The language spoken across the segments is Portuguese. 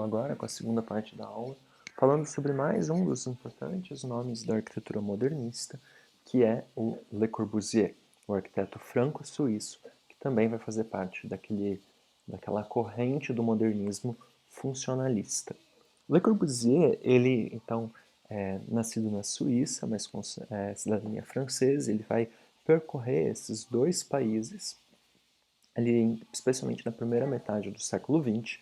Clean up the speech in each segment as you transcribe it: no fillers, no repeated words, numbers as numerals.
agora com a segunda parte da aula, falando sobre mais um dos importantes nomes da arquitetura modernista, que é o Le Corbusier, o arquiteto franco-suíço, que também vai fazer parte daquela corrente do modernismo funcionalista. Le Corbusier, ele, então, é nascido na Suíça, mas com cidadania francesa, ele vai percorrer esses dois países, ali, especialmente na primeira metade do século XX,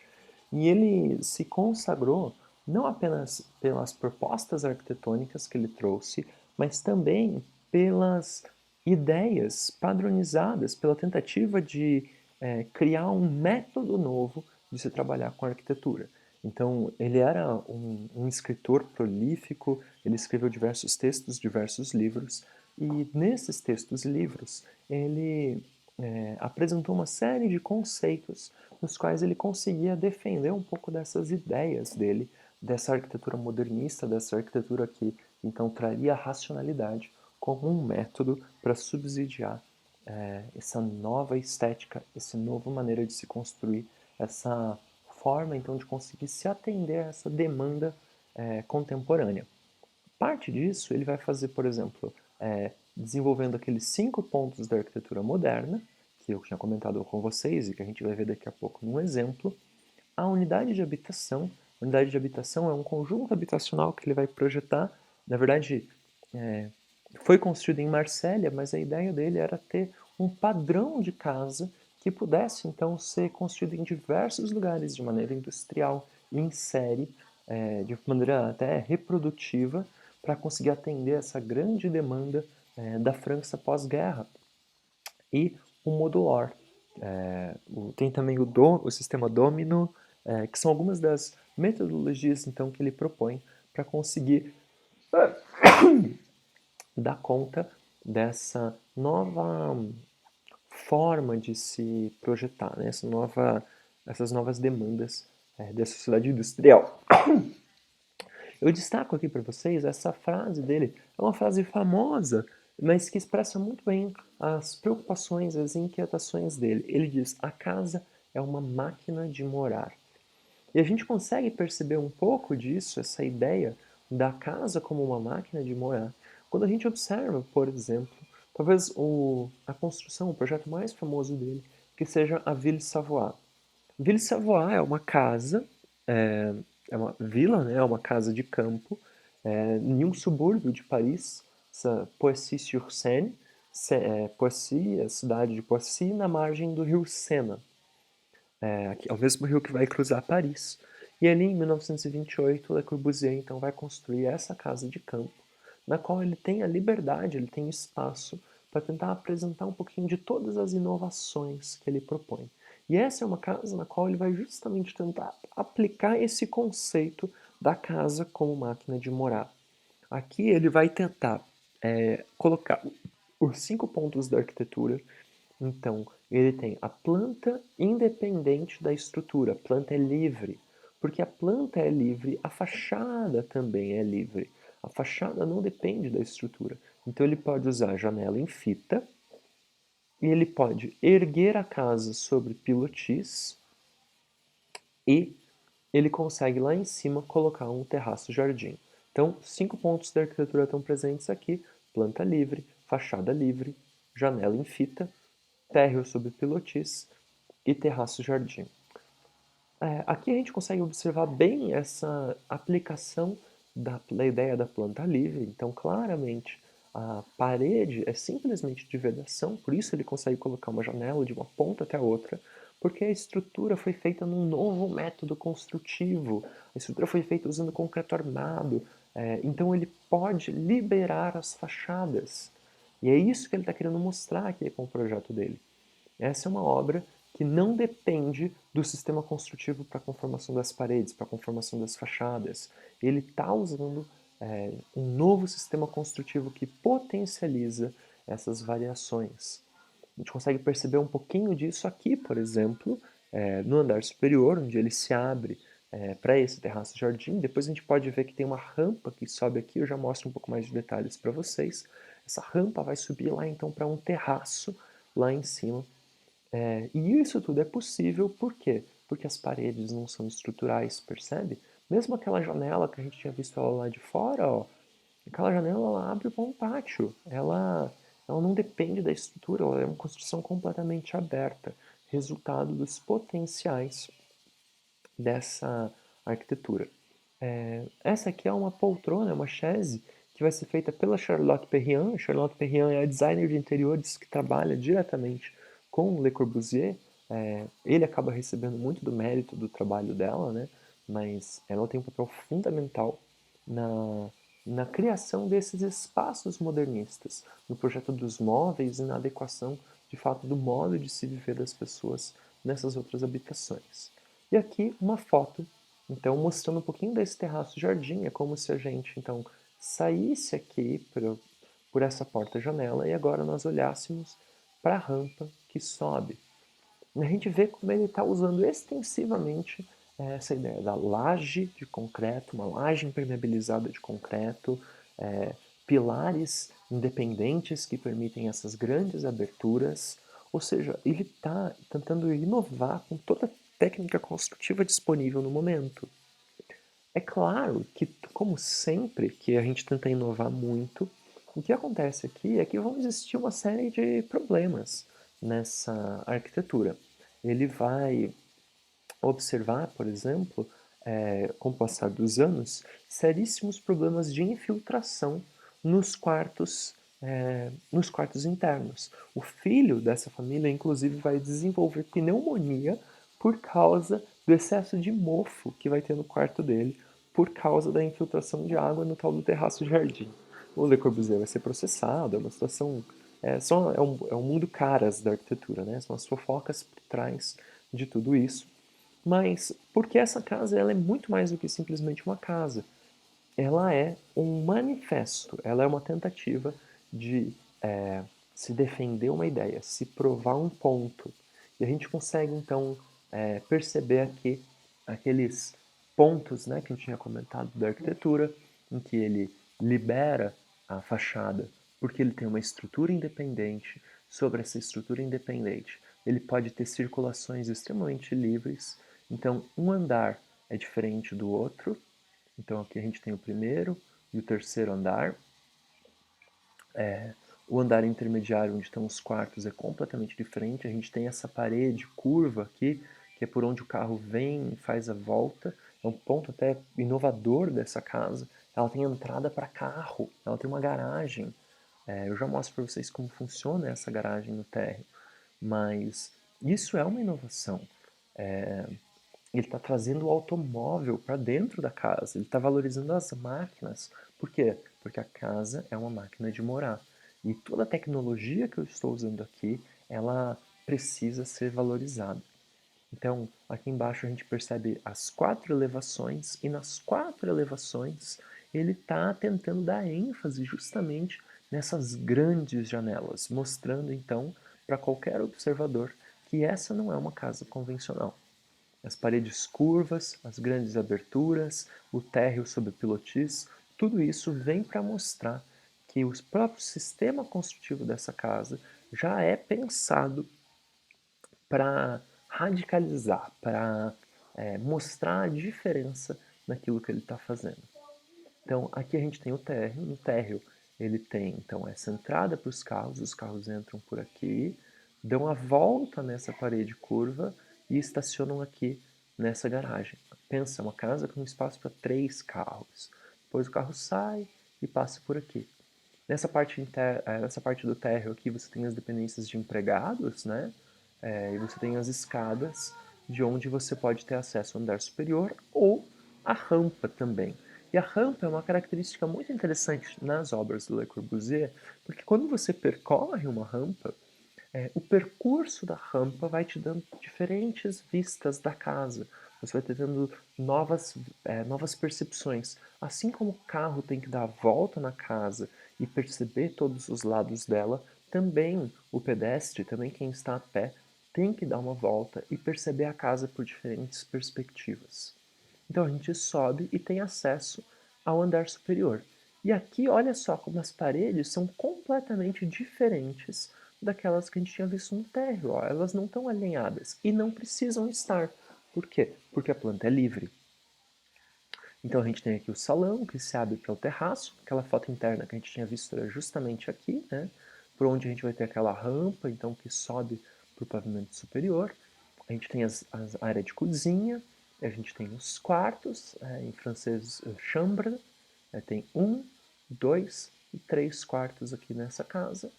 e ele se consagrou não apenas pelas propostas arquitetônicas que ele trouxe, mas também pelas ideias padronizadas, pela tentativa de criar um método novo de se trabalhar com a arquitetura. Então, ele era um escritor prolífico, ele escreveu diversos textos, diversos livros, e nesses textos e livros, ele apresentou uma série de conceitos nos quais ele conseguia defender um pouco dessas ideias dele, dessa arquitetura modernista, dessa arquitetura que então traria a racionalidade como um método para subsidiar essa nova estética, essa nova maneira de se construir, essa forma então de conseguir se atender a essa demanda contemporânea. Parte disso ele vai fazer, por exemplo, desenvolvendo aqueles 5 pontos da arquitetura moderna, que eu tinha comentado com vocês e que a gente vai ver daqui a pouco num exemplo. A unidade de habitação. A unidade de habitação é um conjunto habitacional que ele vai projetar. Na verdade, foi construído em Marsella, mas a ideia dele era ter um padrão de casa que pudesse então ser construído em diversos lugares de maneira industrial, em série, de maneira até reprodutiva, para conseguir atender essa grande demanda da França pós-guerra. E o modular. Tem também o sistema Domino, que são algumas das metodologias então, que ele propõe para conseguir dar conta dessa nova forma de se projetar, né? Essas novas demandas da sociedade industrial. Eu destaco aqui para vocês essa frase dele, é uma frase famosa, mas que expressa muito bem as preocupações, as inquietações dele. Ele diz: a casa é uma máquina de morar. E a gente consegue perceber um pouco disso, essa ideia da casa como uma máquina de morar, quando a gente observa, por exemplo, talvez a construção, o projeto mais famoso dele, que seja a Ville Savoie. Ville Savoie é uma casa, é uma vila, né, é uma casa de campo, em um subúrbio de Paris, Poissy-sur-Seine, Poissy, a cidade de Poissy, na margem do rio Sena. É o mesmo rio que vai cruzar Paris. E ali, em 1928, Le Corbusier então vai construir essa casa de campo, na qual ele tem a liberdade, ele tem espaço para tentar apresentar um pouquinho de todas as inovações que ele propõe. E essa é uma casa na qual ele vai justamente tentar aplicar esse conceito da casa como máquina de morar. Aqui ele vai tentar colocar os 5 pontos da arquitetura. Então, ele tem a planta independente da estrutura, a planta é livre. Porque a planta é livre, a fachada também é livre. A fachada não depende da estrutura. Então, ele pode usar a janela em fita, e ele pode erguer a casa sobre pilotis, e ele consegue lá em cima colocar um terraço-jardim. Então, 5 pontos da arquitetura estão presentes aqui: planta livre, fachada livre, janela em fita, térreo sobre pilotis e terraço-jardim. Aqui a gente consegue observar bem essa aplicação da ideia da planta livre. Então, claramente, a parede é simplesmente de vedação, por isso ele consegue colocar uma janela de uma ponta até a outra, porque a estrutura foi feita num novo método construtivo, a estrutura foi feita usando concreto armado, então ele pode liberar as fachadas. E é isso que ele está querendo mostrar aqui com o projeto dele. Essa é uma obra que não depende do sistema construtivo para a conformação das paredes, para a conformação das fachadas. Ele está usando um novo sistema construtivo que potencializa essas variações. A gente consegue perceber um pouquinho disso aqui, por exemplo, no andar superior, onde ele se abre para esse terraço-jardim. Depois a gente pode ver que tem uma rampa que sobe aqui, eu já mostro um pouco mais de detalhes para vocês. Essa rampa vai subir lá então para um terraço lá em cima. E isso tudo é possível por quê? porque as paredes não são estruturais, percebe? Mesmo aquela janela que a gente tinha visto ela lá de fora, ó, aquela janela ela abre para um pátio, ela não depende da estrutura, ela é uma construção completamente aberta, resultado dos potenciais dessa arquitetura. Essa aqui é uma poltrona, é uma chaise, que vai ser feita pela Charlotte Perriand. A Charlotte Perriand é a designer de interiores que trabalha diretamente com Le Corbusier. Ele acaba recebendo muito do mérito do trabalho dela, né? Mas ela tem um papel fundamental na, na criação desses espaços modernistas, no projeto dos móveis e na adequação, de fato, do modo de se viver das pessoas nessas outras habitações. E aqui uma foto, então, mostrando um pouquinho desse terraço-jardim. É como se a gente, então, saísse aqui por essa porta-janela e agora nós olhássemos para a rampa que sobe. A gente vê como ele está usando extensivamente essa ideia da laje de concreto, uma laje impermeabilizada de concreto, pilares independentes que permitem essas grandes aberturas. Ou seja, ele está tentando inovar com toda a técnica construtiva disponível no momento. É claro que, como sempre que a gente tenta inovar muito, o que acontece aqui é que vão existir uma série de problemas nessa arquitetura. Ele vai observar, por exemplo, com o passar dos anos, seríssimos problemas de infiltração nos quartos internos. O filho dessa família, inclusive, vai desenvolver pneumonia por causa do excesso de mofo que vai ter no quarto dele, por causa da infiltração de água no tal do terraço-jardim. O Le Corbusier vai ser processado, é uma situação. É um mundo caras da arquitetura, né? São as fofocas por trás de tudo isso. Mas porque essa casa ela é muito mais do que simplesmente uma casa. Ela é um manifesto, ela é uma tentativa de se defender uma ideia, se provar um ponto. E a gente consegue então perceber aqui aqueles pontos, né, que a gente tinha comentado da arquitetura, em que ele libera a fachada porque ele tem uma estrutura independente. Sobre essa estrutura independente, ele pode ter circulações extremamente livres. Então, um andar é diferente do outro. Então, aqui a gente tem o primeiro e o terceiro andar. O andar intermediário, onde estão os quartos, é completamente diferente. A gente tem essa parede curva aqui, que é por onde o carro vem e faz a volta. É um ponto até inovador dessa casa. Ela tem entrada para carro, ela tem uma garagem. Eu já mostro para vocês como funciona essa garagem no térreo. Mas isso é uma inovação. Ele está trazendo o automóvel para dentro da casa, ele está valorizando as máquinas. Por quê? Porque a casa é uma máquina de morar. E toda a tecnologia que eu estou usando aqui, ela precisa ser valorizada. Então, aqui embaixo a gente percebe as 4 elevações, e nas 4 elevações ele está tentando dar ênfase justamente nessas grandes janelas, mostrando então para qualquer observador que essa não é uma casa convencional. As paredes curvas, as grandes aberturas, o térreo sob pilotis, tudo isso vem para mostrar que o próprio sistema construtivo dessa casa já é pensado para radicalizar, para mostrar a diferença naquilo que ele está fazendo. Então, aqui a gente tem o térreo. No térreo, ele tem então essa entrada para os carros entram por aqui, dão a volta nessa parede curva e estacionam aqui nessa garagem. Pensa, uma casa com espaço para 3 carros. Depois o carro sai e passa por aqui. Nessa parte do térreo aqui você tem as dependências de empregados, né? E você tem as escadas de onde você pode ter acesso ao andar superior ou a rampa também. E a rampa é uma característica muito interessante nas obras do Le Corbusier, porque quando você percorre uma rampa, o percurso da rampa vai te dando diferentes vistas da casa. Você vai tendo novas percepções. Assim como o carro tem que dar a volta na casa e perceber todos os lados dela, também o pedestre, também quem está a pé, tem que dar uma volta e perceber a casa por diferentes perspectivas. Então a gente sobe e tem acesso ao andar superior. E aqui, olha só como as paredes são completamente diferentes daquelas que a gente tinha visto no térreo. Ó. Elas não estão alinhadas e não precisam estar, Por quê? Porque a planta é livre. Então a gente tem aqui o salão, que se abre para o terraço. Aquela foto interna que a gente tinha visto era justamente aqui, né? Por onde a gente vai ter aquela rampa, então, que sobe para o pavimento superior. A gente tem a área de cozinha, a gente tem os quartos, em francês, chambre. Tem 1, 2 e 3 quartos aqui nessa casa.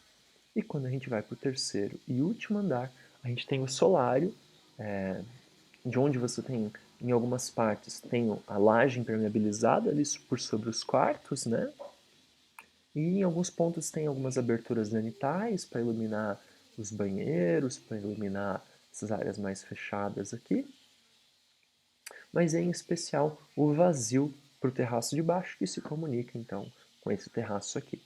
E quando a gente vai para o terceiro e último andar, a gente tem o solário, de onde você tem, em algumas partes, tem a laje impermeabilizada ali por sobre os quartos, né? E em alguns pontos tem algumas aberturas zenitais para iluminar os banheiros, para iluminar essas áreas mais fechadas aqui. Mas em especial o vazio para o terraço de baixo, que se comunica então com esse terraço aqui.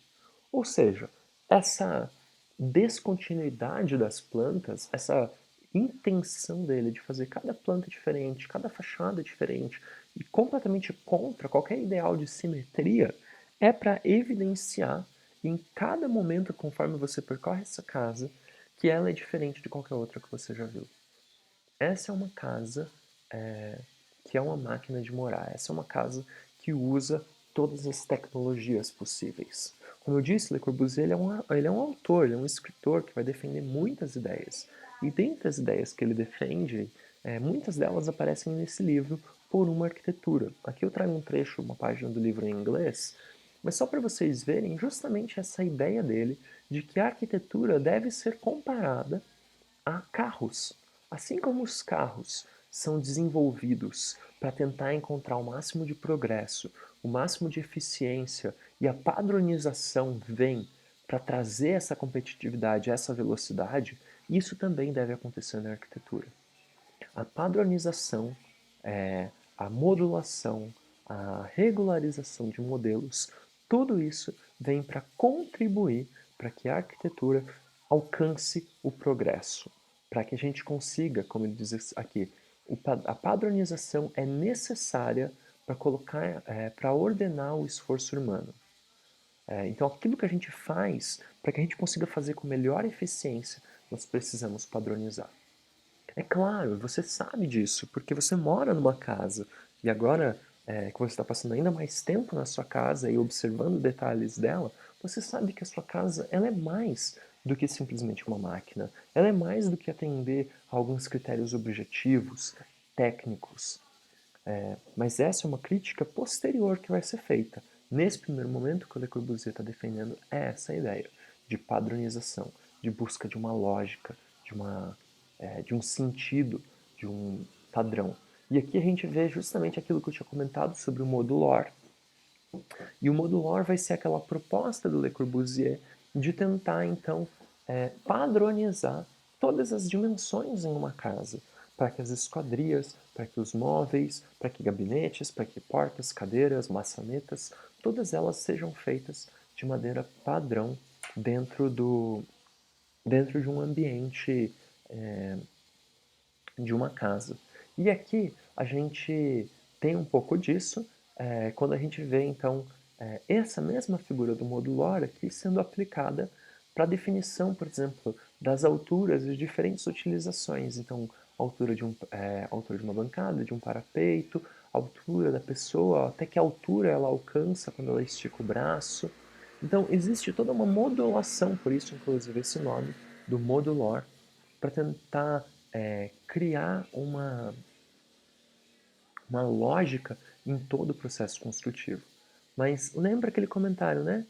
Ou seja, essa descontinuidade das plantas, essa intenção dele de fazer cada planta diferente, cada fachada diferente e completamente contra qualquer ideal de simetria, é para evidenciar em cada momento, conforme você percorre essa casa, que ela é diferente de qualquer outra que você já viu. Essa é uma casa que é uma máquina de morar. Essa é uma casa que usa todas as tecnologias possíveis. Como eu disse, Le Corbusier ele é um autor, ele é um escritor que vai defender muitas ideias. E dentre as ideias que ele defende, muitas delas aparecem nesse livro por uma arquitetura. Aqui eu trago um trecho, uma página do livro em inglês, mas só para vocês verem justamente essa ideia dele de que a arquitetura deve ser comparada a carros. Assim como os carros são desenvolvidos para tentar encontrar o máximo de progresso, o máximo de eficiência e a padronização vem para trazer essa competitividade, essa velocidade, isso também deve acontecer na arquitetura. A padronização, a modulação, a regularização de modelos, tudo isso vem para contribuir para que a arquitetura alcance o progresso, para que a gente consiga, como ele diz aqui, a padronização é necessária para colocar, para ordenar o esforço humano. Então, aquilo que a gente faz, para que a gente consiga fazer com melhor eficiência, nós precisamos padronizar. É claro, você sabe disso, porque você mora numa casa e agora que você está passando ainda mais tempo na sua casa e observando detalhes dela, você sabe que a sua casa ela é mais do que simplesmente uma máquina. Ela é mais do que atender a alguns critérios objetivos, técnicos. Mas essa é uma crítica posterior que vai ser feita. Nesse primeiro momento, o que o Le Corbusier está defendendo é essa ideia de padronização, de busca de uma lógica, de um sentido, de um padrão. E aqui a gente vê justamente aquilo que eu tinha comentado sobre o modular. E o modular vai ser aquela proposta do Le Corbusier de tentar, então, padronizar todas as dimensões em uma casa, para que as esquadrias, para que os móveis, para que gabinetes, para que portas, cadeiras, maçanetas, todas elas sejam feitas de maneira padrão dentro de um ambiente de uma casa. E aqui a gente tem um pouco disso quando a gente vê então essa mesma figura do modular aqui sendo aplicada para a definição, por exemplo, das alturas e diferentes utilizações. Então, altura de uma bancada, de um parapeito, altura da pessoa, até que altura ela alcança quando ela estica o braço. Então, existe toda uma modulação, por isso, inclusive, esse nome do modular, para tentar criar uma lógica em todo o processo construtivo. Mas lembra aquele comentário, né?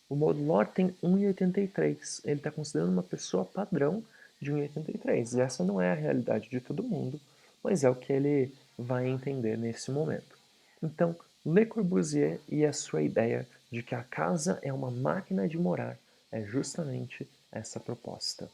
O modular tem 1,83. Ele está considerando uma pessoa padrão de 1,83. E essa não é a realidade de todo mundo, mas é o que ele vai entender nesse momento. Então, Le Corbusier e a sua ideia de que a casa é uma máquina de morar é justamente essa proposta.